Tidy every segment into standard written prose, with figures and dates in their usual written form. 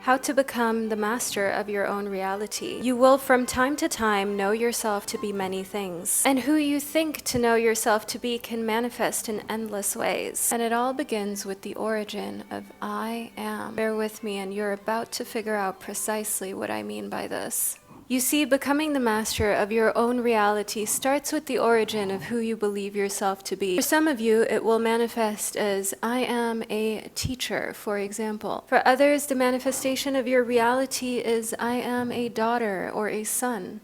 how to become the master of your own reality. You will from time to time know yourself to be many things, and who you think to know yourself to be can manifest in endless ways. And it all begins with the origin of I am. Bear with me and you're about to figure out precisely what I mean by this. You see, becoming the master of your own reality starts with the origin of who you believe yourself to be. For some of you, it will manifest as, I am a teacher, for example. For others, the manifestation of your reality is, I am a daughter or a son,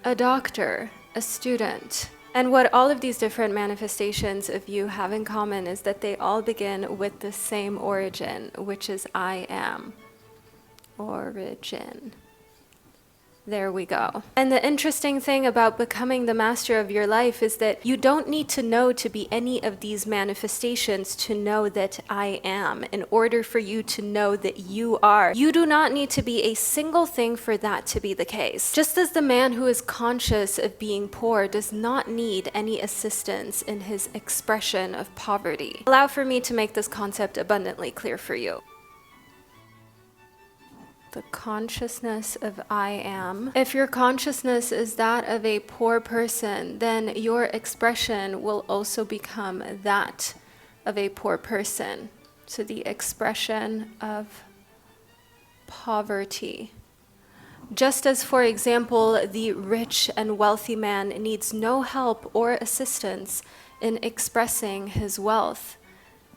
a doctor, a student. And what all of these different manifestations of you have in common is that they all begin with the same origin, which is I am. Origin. There we go. And the interesting thing about becoming the master of your life is that you don't need to know to be any of these manifestations to know that I am, in order for you to know that you are. You do not need to be a single thing for that to be the case. Just as the man who is conscious of being poor does not need any assistance in his expression of poverty. Allow for me to make this concept abundantly clear for you. The consciousness of I am. If your consciousness is that of a poor person, then your expression will also become that of a poor person. So the expression of poverty. Just as, for example, the rich and wealthy man needs no help or assistance in expressing his wealth,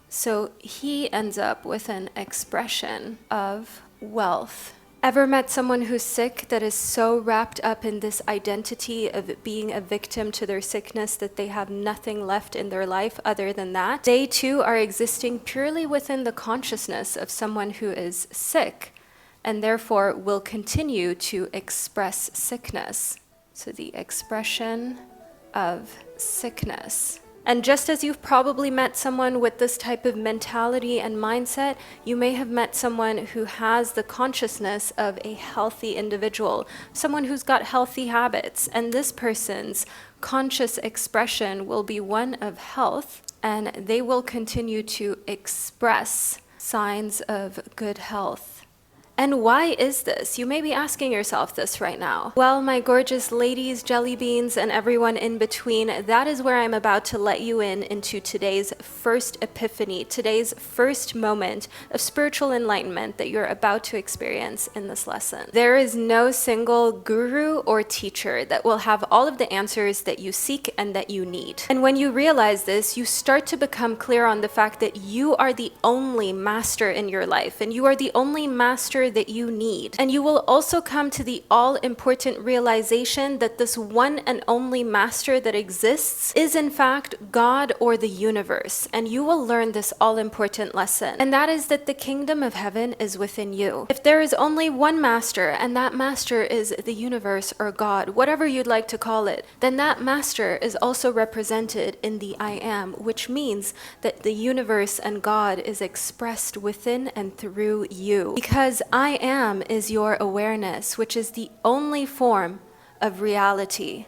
so he ends up with an expression of wealth. Ever met someone who's sick that is so wrapped up in this identity of being a victim to their sickness that they have nothing left in their life other than that? They too are existing purely within the consciousness of someone who is sick, and therefore will continue to express sickness. So the expression of sickness. And just as you've probably met someone with this type of mentality and mindset, you may have met someone who has the consciousness of a healthy individual, someone who's got healthy habits, and this person's conscious expression will be one of health, and they will continue to express signs of good health. And why is this? You may be asking yourself this right now. Well, my gorgeous ladies, jelly beans, and everyone in between, that is where I'm about to let you into today's first epiphany, today's first moment of spiritual enlightenment that you're about to experience in this lesson. There is no single guru or teacher that will have all of the answers that you seek and that you need. And when you realize this, you start to become clear on the fact that you are the only master in your life, and you are the only master that you need. And you will also come to the all-important realization that this one and only master that exists is in fact God or the universe. And you will learn this all-important lesson. And that is that the kingdom of heaven is within you. If there is only one master, and that master is the universe or God, whatever you'd like to call it, then that master is also represented in the I am, which means that the universe and God is expressed within and through you. Because I am is your awareness, which is the only form of reality.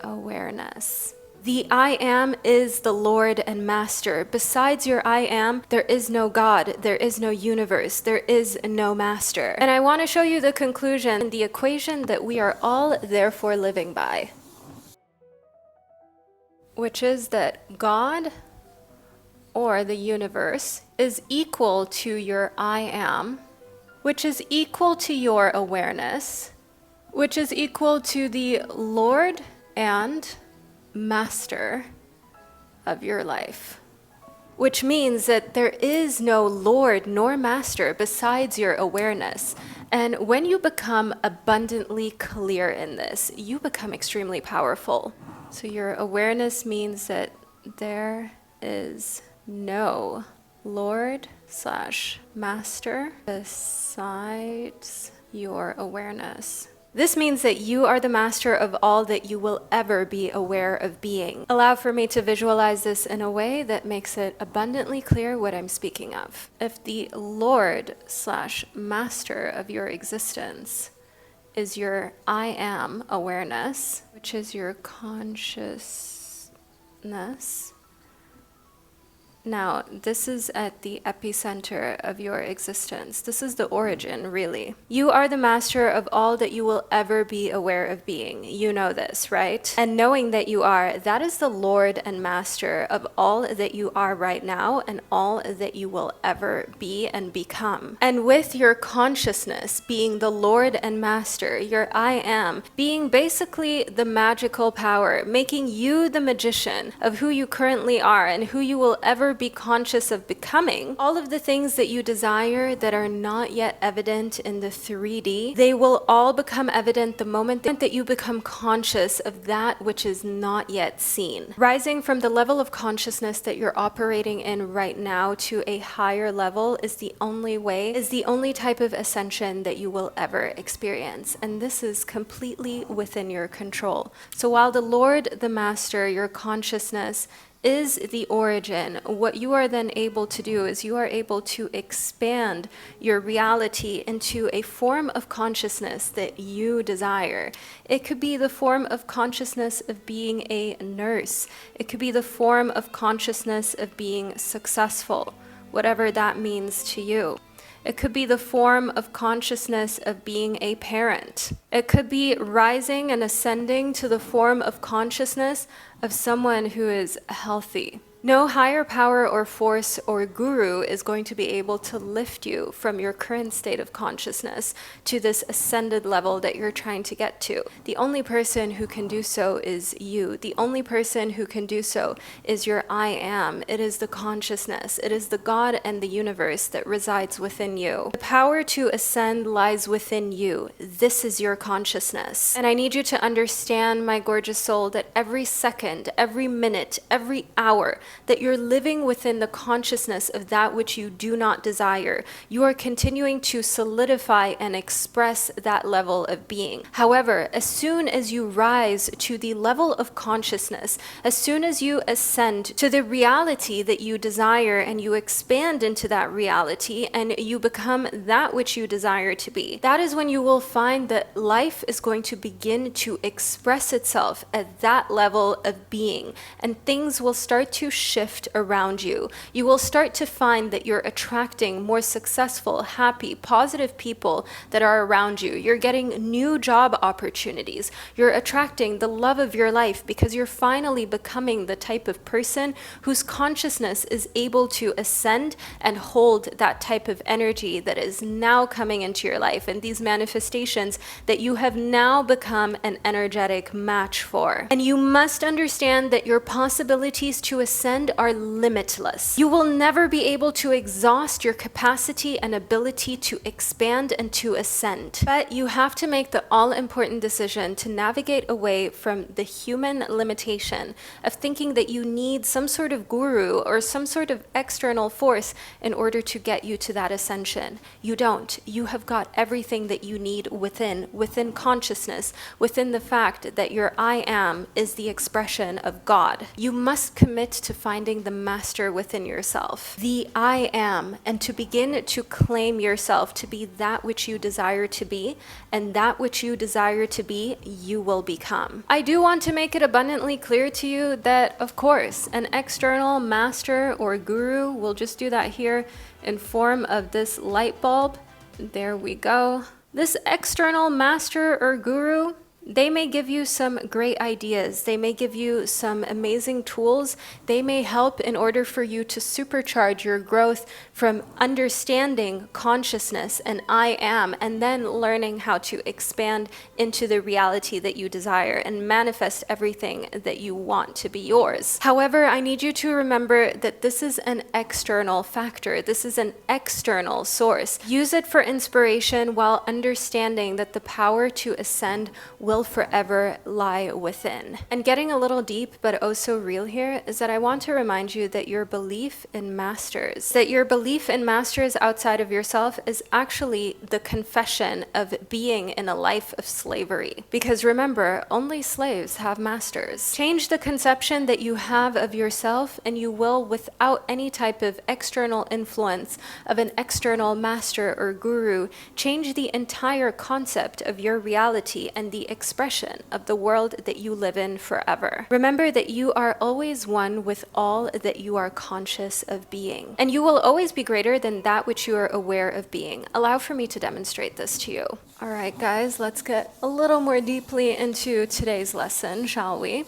Awareness. The I am is the Lord and Master. Besides your I am, there is no God, there is no universe, there is no master. And I want to show you the conclusion, the equation that we are all therefore living by, which is that God or the universe is equal to your I am, which is equal to your awareness, which is equal to the Lord and Master of your life. Which means that there is no Lord nor Master besides your awareness. And when you become abundantly clear in this, you become extremely powerful. So your awareness means that there is no Lord/Master besides your awareness. This means that you are the master of all that you will ever be aware of being. Allow for me to visualize this in a way that makes it abundantly clear what I'm speaking of. If the Lord/Master of your existence is your I am awareness, which is your consciousness, Now, this is at the epicenter of your existence. This is the origin, really. You are the master of all that you will ever be aware of being. You know this, right? And knowing that you are, that is the Lord and master of all that you are right now and all that you will ever be and become. And with your consciousness being the Lord and master, your I am, being basically the magical power, making you the magician of who you currently are and who you will ever be conscious of becoming, all of the things that you desire that are not yet evident in the 3D, they will all become evident the moment that you become conscious of that which is not yet seen. Rising from the level of consciousness that you're operating in right now to a higher level is the only way, is the only type of ascension that you will ever experience. And this is completely within your control. So while the Lord, the Master, your consciousness, is the origin, what you are then able to do is you are able to expand your reality into a form of consciousness that you desire. It could be the form of consciousness of being a nurse. It could be the form of consciousness of being successful, whatever that means to you. It could be the form of consciousness of being a parent. It could be rising and ascending to the form of consciousness of someone who is healthy. No higher power or force or guru is going to be able to lift you from your current state of consciousness to this ascended level that you're trying to get to. The only person who can do so is you. The only person who can do so is your I am. It is the consciousness. It is the God and the universe that resides within you. The power to ascend lies within you. This is your consciousness. And I need you to understand, my gorgeous soul, that every second, every minute, every hour, that you're living within the consciousness of that which you do not desire. You are continuing to solidify and express that level of being. However, as soon as you rise to the level of consciousness, as soon as you ascend to the reality that you desire and you expand into that reality and you become that which you desire to be, that is when you will find that life is going to begin to express itself at that level of being, and things will start to shift around you. You will start to find that you're attracting more successful, happy, positive people that are around you. You're getting new job opportunities. You're attracting the love of your life because you're finally becoming the type of person whose consciousness is able to ascend and hold that type of energy that is now coming into your life, and these manifestations that you have now become an energetic match for. And you must understand that your possibilities to ascend are limitless. You will never be able to exhaust your capacity and ability to expand and to ascend. But you have to make the all-important decision to navigate away from the human limitation of thinking that you need some sort of guru or some sort of external force in order to get you to that ascension. You don't. You have got everything that you need within consciousness, within the fact that your I am is the expression of God. You must commit to finding the master within yourself, the I am, and to begin to claim yourself to be that which you desire to be, and that which you desire to be, you will become. I do want to make it abundantly clear to you that, of course, an external master or guru will just do that here in form of this light bulb. There we go. This external master or guru, they may give you some great ideas. They may give you some amazing tools. They may help in order for you to supercharge your growth from understanding consciousness and I am, and then learning how to expand into the reality that you desire and manifest everything that you want to be yours. However, I need you to remember that this is an external factor. This is an external source. Use it for inspiration while understanding that the power to ascend will forever lie within. And getting a little deep but also real here is that I want to remind you that your belief in masters, outside of yourself is actually the confession of being in a life of slavery. Because remember, only slaves have masters. Change the conception that you have of yourself and you will, without any type of external influence of an external master or guru, change the entire concept of your reality and the expression of the world that you live in forever. Remember that you are always one with all that you are conscious of being, and you will always be greater than that which you are aware of being. Allow for me to demonstrate this to you. All right, guys, let's get a little more deeply into today's lesson, shall we?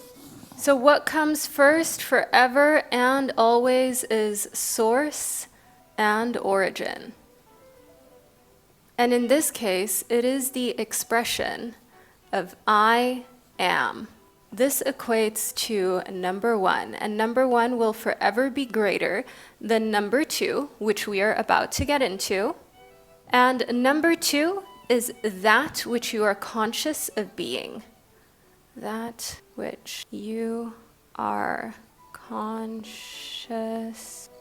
So what comes first forever and always is source and origin. And in this case, it is the expression of I am. This equates to number one, and number one will forever be greater than number two, which we are about to get into. And number two is that which you are conscious of being. That which you are conscious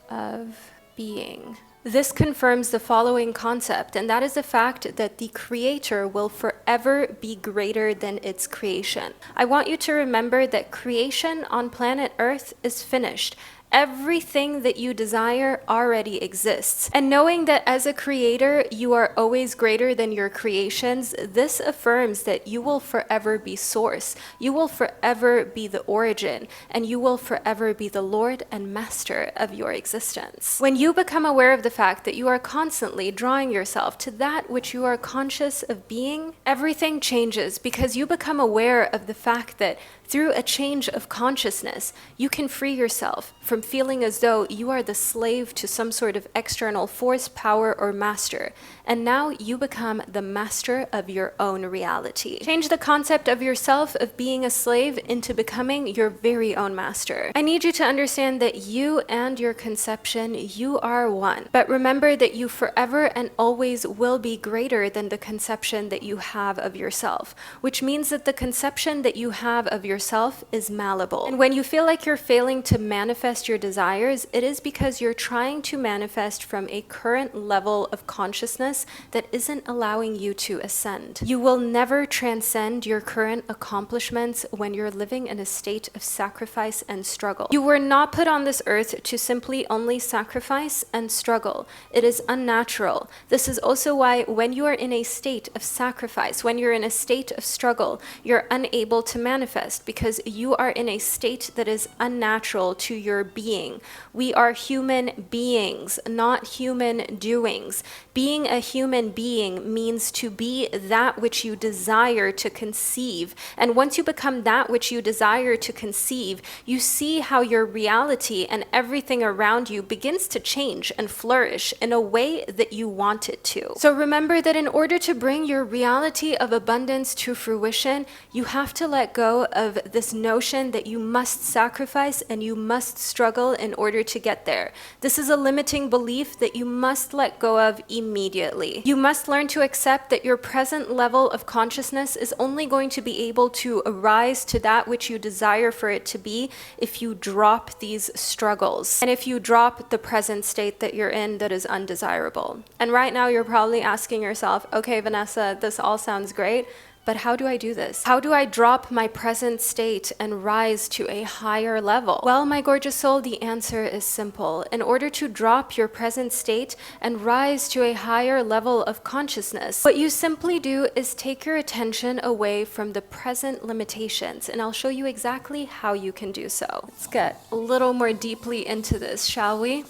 of being. This confirms the following concept, and that is the fact that the Creator will forever be greater than its creation. I want you to remember that creation on planet Earth is finished. Everything that you desire already exists. And knowing that as a creator, you are always greater than your creations, this affirms that you will forever be source, you will forever be the origin, and you will forever be the Lord and Master of your existence. When you become aware of the fact that you are constantly drawing yourself to that which you are conscious of being, everything changes because you become aware of the fact that through a change of consciousness, you can free yourself from feeling as though you are the slave to some sort of external force, power, or master. And now you become the master of your own reality. Change the concept of yourself of being a slave into becoming your very own master. I need you to understand that you and your conception, you are one. But remember that you forever and always will be greater than the conception that you have of yourself, which means that the conception that you have of yourself is malleable. And when you feel like you're failing to manifest your desires, it is because you're trying to manifest from a current level of consciousness that isn't allowing you to ascend. You will never transcend your current accomplishments when you're living in a state of sacrifice and struggle. You were not put on this earth to simply only sacrifice and struggle. It is unnatural. This is also why when you are in a state of sacrifice, when you're in a state of struggle, you're unable to manifest because you are in a state that is unnatural to your being. We are human beings, not human doings. Being a human being means to be that which you desire to conceive. And once you become that which you desire to conceive, you see how your reality and everything around you begins to change and flourish in a way that you want it to. So remember that in order to bring your reality of abundance to fruition, you have to let go of this notion that you must sacrifice and you must struggle in order to get there. This is a limiting belief that you must let go of immediately. You must learn to accept that your present level of consciousness is only going to be able to arise to that which you desire for it to be if you drop these struggles and if you drop the present state that you're in that is undesirable. And right now you're probably asking yourself, okay, Vanessa, this all sounds great, but how do I do this? How do I drop my present state and rise to a higher level? Well, my gorgeous soul, the answer is simple. In order to drop your present state and rise to a higher level of consciousness, what you simply do is take your attention away from the present limitations, and I'll show you exactly how you can do so. Let's get a little more deeply into this, shall we?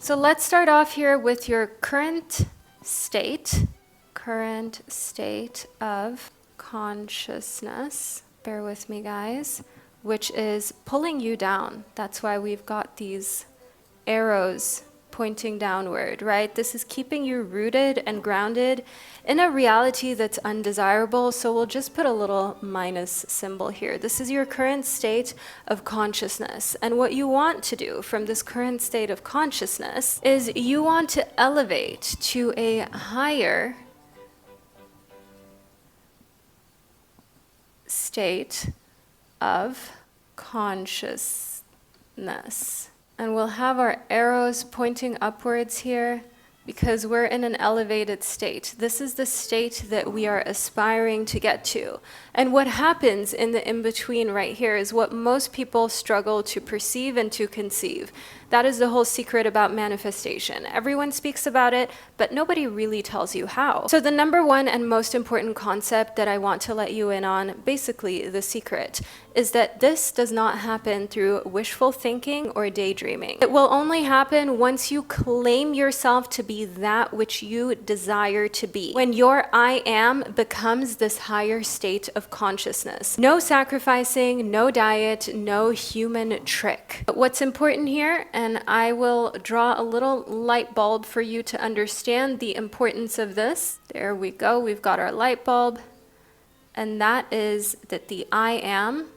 So let's start off here with your current state of consciousness. Bear with me, guys, which is pulling you down. That's why we've got these arrows pointing downward, right? This is keeping you rooted and grounded in a reality that's undesirable. So we'll just put a little minus symbol here. This is your current state of consciousness. And what you want to do from this current state of consciousness is you want to elevate to a higher state of consciousness. And we'll have our arrows pointing upwards here. because we're in an elevated state. This is the state that we are aspiring to get to. And what happens in the in-between right here is what most people struggle to perceive and to conceive. That is the whole secret about manifestation. Everyone speaks about it, but nobody really tells you how. So the number one and most important concept that I want to let you in on, basically the secret, is that this does not happen through wishful thinking or daydreaming. It will only happen once you claim yourself to be that which you desire to be. When your I am becomes this higher state of consciousness. No sacrificing, no diet, no human trick. But what's important here, and I will draw a little light bulb for you to understand the importance of this. There we go, we've got our light bulb. And that is that the I am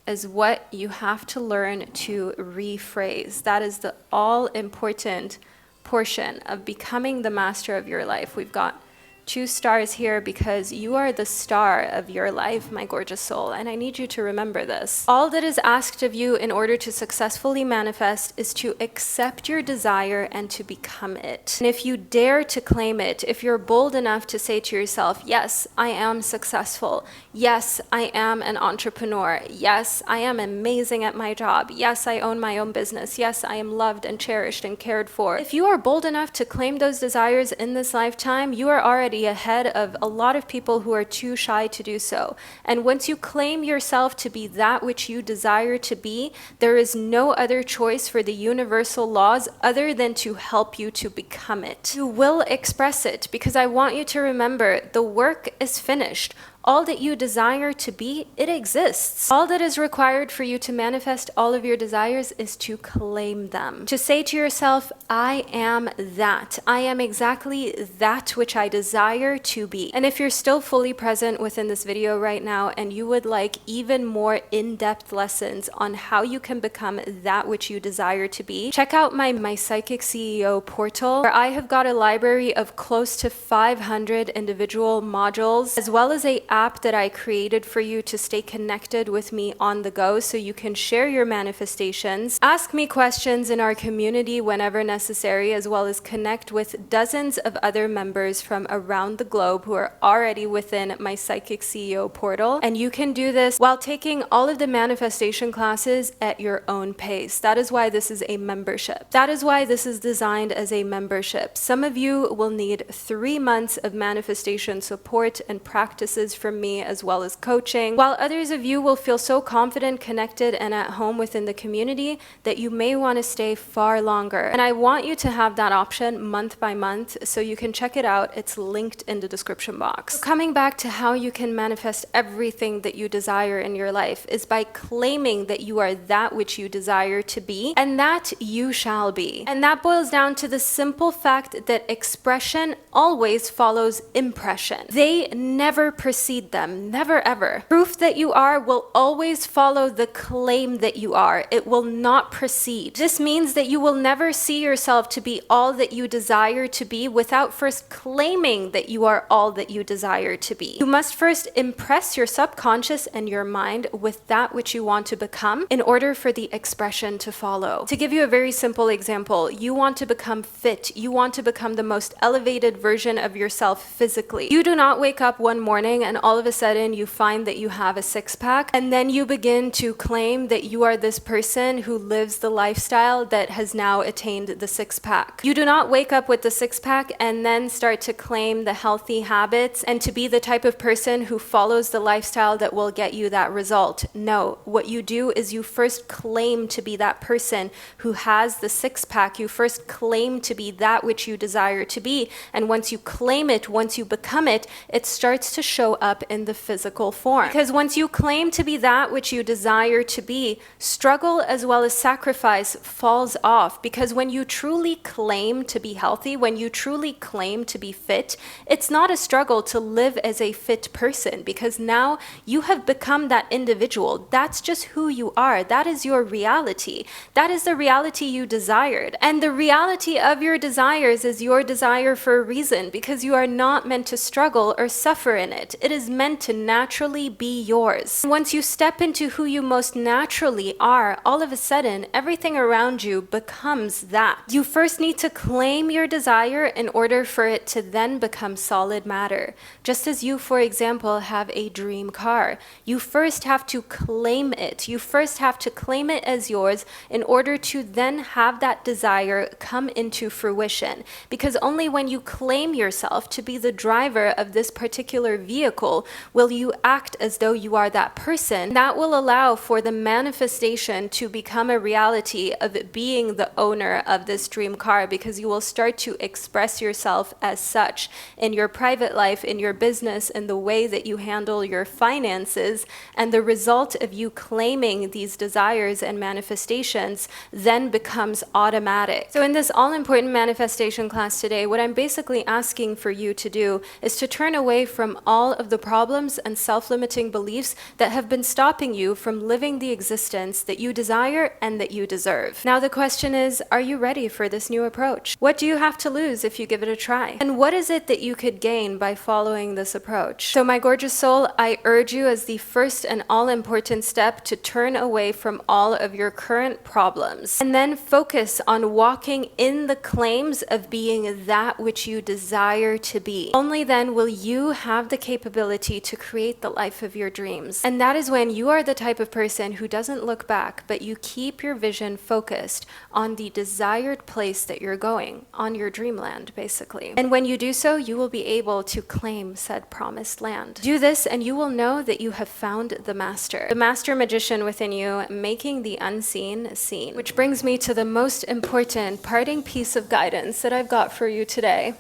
is what you have to learn to rephrase. That is the all-important portion of becoming the master of your life. We've got 2 stars here because you are the star of your life, my gorgeous soul, and I need you to remember this. All that is asked of you in order to successfully manifest is to accept your desire and to become it. And if you dare to claim it, if you're bold enough to say to yourself, yes, I am successful. Yes, I am an entrepreneur. Yes, I am amazing at my job. Yes, I own my own business. Yes, I am loved and cherished and cared for. If you are bold enough to claim those desires in this lifetime, you are already ahead of a lot of people who are too shy to do so. And once you claim yourself to be that which you desire to be, there is no other choice for the universal laws other than to help you to become it. You will express it, because I want you to remember the work is finished. All that you desire to be, it exists. All that is required for you to manifest all of your desires is to claim them. To say to yourself, I am that. I am exactly that which I desire to be. And if you're still fully present within this video right now and you would like even more in-depth lessons on how you can become that which you desire to be, check out my Psychic CEO portal, where I have got a library of close to 500 individual modules, as well as a app that I created for you to stay connected with me on the go so you can share your manifestations, ask me questions in our community whenever necessary, as well as connect with dozens of other members from around the globe who are already within my Psychic CEO portal. And you can do this while taking all of the manifestation classes at your own pace. That is why this is a membership. That is why this is designed as a membership. Some of you will need 3 months of manifestation support and practices from me, as well as coaching, while others of you will feel so confident, connected, and at home within the community that you may want to stay far longer. And I want you to have that option month by month, so you can check it out. It's linked in the description box. So coming back to how you can manifest everything that you desire in your life is by claiming that you are that which you desire to be, and that you shall be. And that boils down to the simple fact that expression always follows impression. They never precede them, never ever. Proof that you are will always follow the claim that you are. It will not precede. This means that you will never see yourself to be all that you desire to be without first claiming that you are all that you desire to be. You must first impress your subconscious and your mind with that which you want to become in order for the expression to follow. To give you a very simple example, you want to become fit. You want to become the most elevated version of yourself physically. You do not wake up one morning and all of a sudden you find that you have a 6-pack, and then you begin to claim that you are this person who lives the lifestyle that has now attained the 6-pack. You do not wake up with the 6-pack and then start to claim the healthy habits and to be the type of person who follows the lifestyle that will get you that result. No, what you do is you first claim to be that person who has the 6-pack. You first claim to be that which you desire to be, and once you claim it, once you become it, it starts to show up in the physical form. Because once you claim to be that which you desire to be, struggle as well as sacrifice falls off. Because when you truly claim to be healthy, when you truly claim to be fit, it's not a struggle to live as a fit person, because now you have become that individual. That's just who you are. That is your reality. That is the reality you desired. And the reality of your desires is your desire for a reason, because you are not meant to struggle or suffer in it. It is meant to naturally be yours. Once you step into who you most naturally are, all of a sudden, everything around you becomes that. You first need to claim your desire in order for it to then become solid matter. Just as you, for example, have a dream car, you first have to claim it. You first have to claim it as yours in order to then have that desire come into fruition. Because only when you claim yourself to be the driver of this particular vehicle will you act as though you are that person. That will allow for the manifestation to become a reality of being the owner of this dream car, because you will start to express yourself as such in your private life, in your business, in the way that you handle your finances. And the result of you claiming these desires and manifestations then becomes automatic. So in this all-important manifestation class today, what I'm basically asking for you to do is to turn away from all of the problems and self-limiting beliefs that have been stopping you from living the existence that you desire and that you deserve. Now the question is, are you ready for this new approach? What do you have to lose if you give it a try? And what is it that you could gain by following this approach? So my gorgeous soul, I urge you as the first and all-important step to turn away from all of your current problems and then focus on walking in the claims of being that which you desire to be. Only then will you have the capability to create the life of your dreams. And that is when you are the type of person who doesn't look back, but you keep your vision focused on the desired place that you're going, on your dreamland, basically. And when you do so, you will be able to claim said promised land. Do this and you will know that you have found the master magician within you, making the unseen seen. Which brings me to the most important parting piece of guidance that I've got for you today.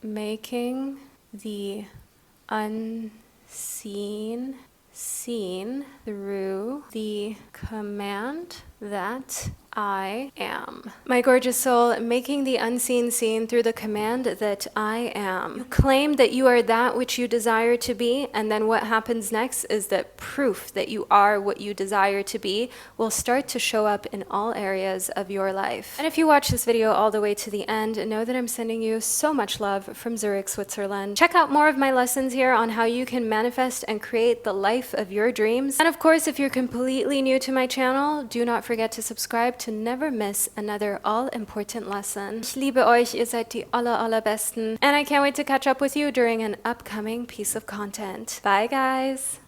Making the unseen seen through the command that I am. My gorgeous soul, making the unseen seen through the command that I am. You claim that you are that which you desire to be, and then what happens next is that proof that you are what you desire to be will start to show up in all areas of your life. And if you watch this video all the way to the end, know that I'm sending you so much love from Zurich, Switzerland. Check out more of my lessons here on how you can manifest and create the life of your dreams. And of course, if you're completely new to my channel, do not forget to subscribe to never miss another all-important lesson. Ich liebe euch, ihr seid die allerbesten. And I can't wait to catch up with you during an upcoming piece of content. Bye guys!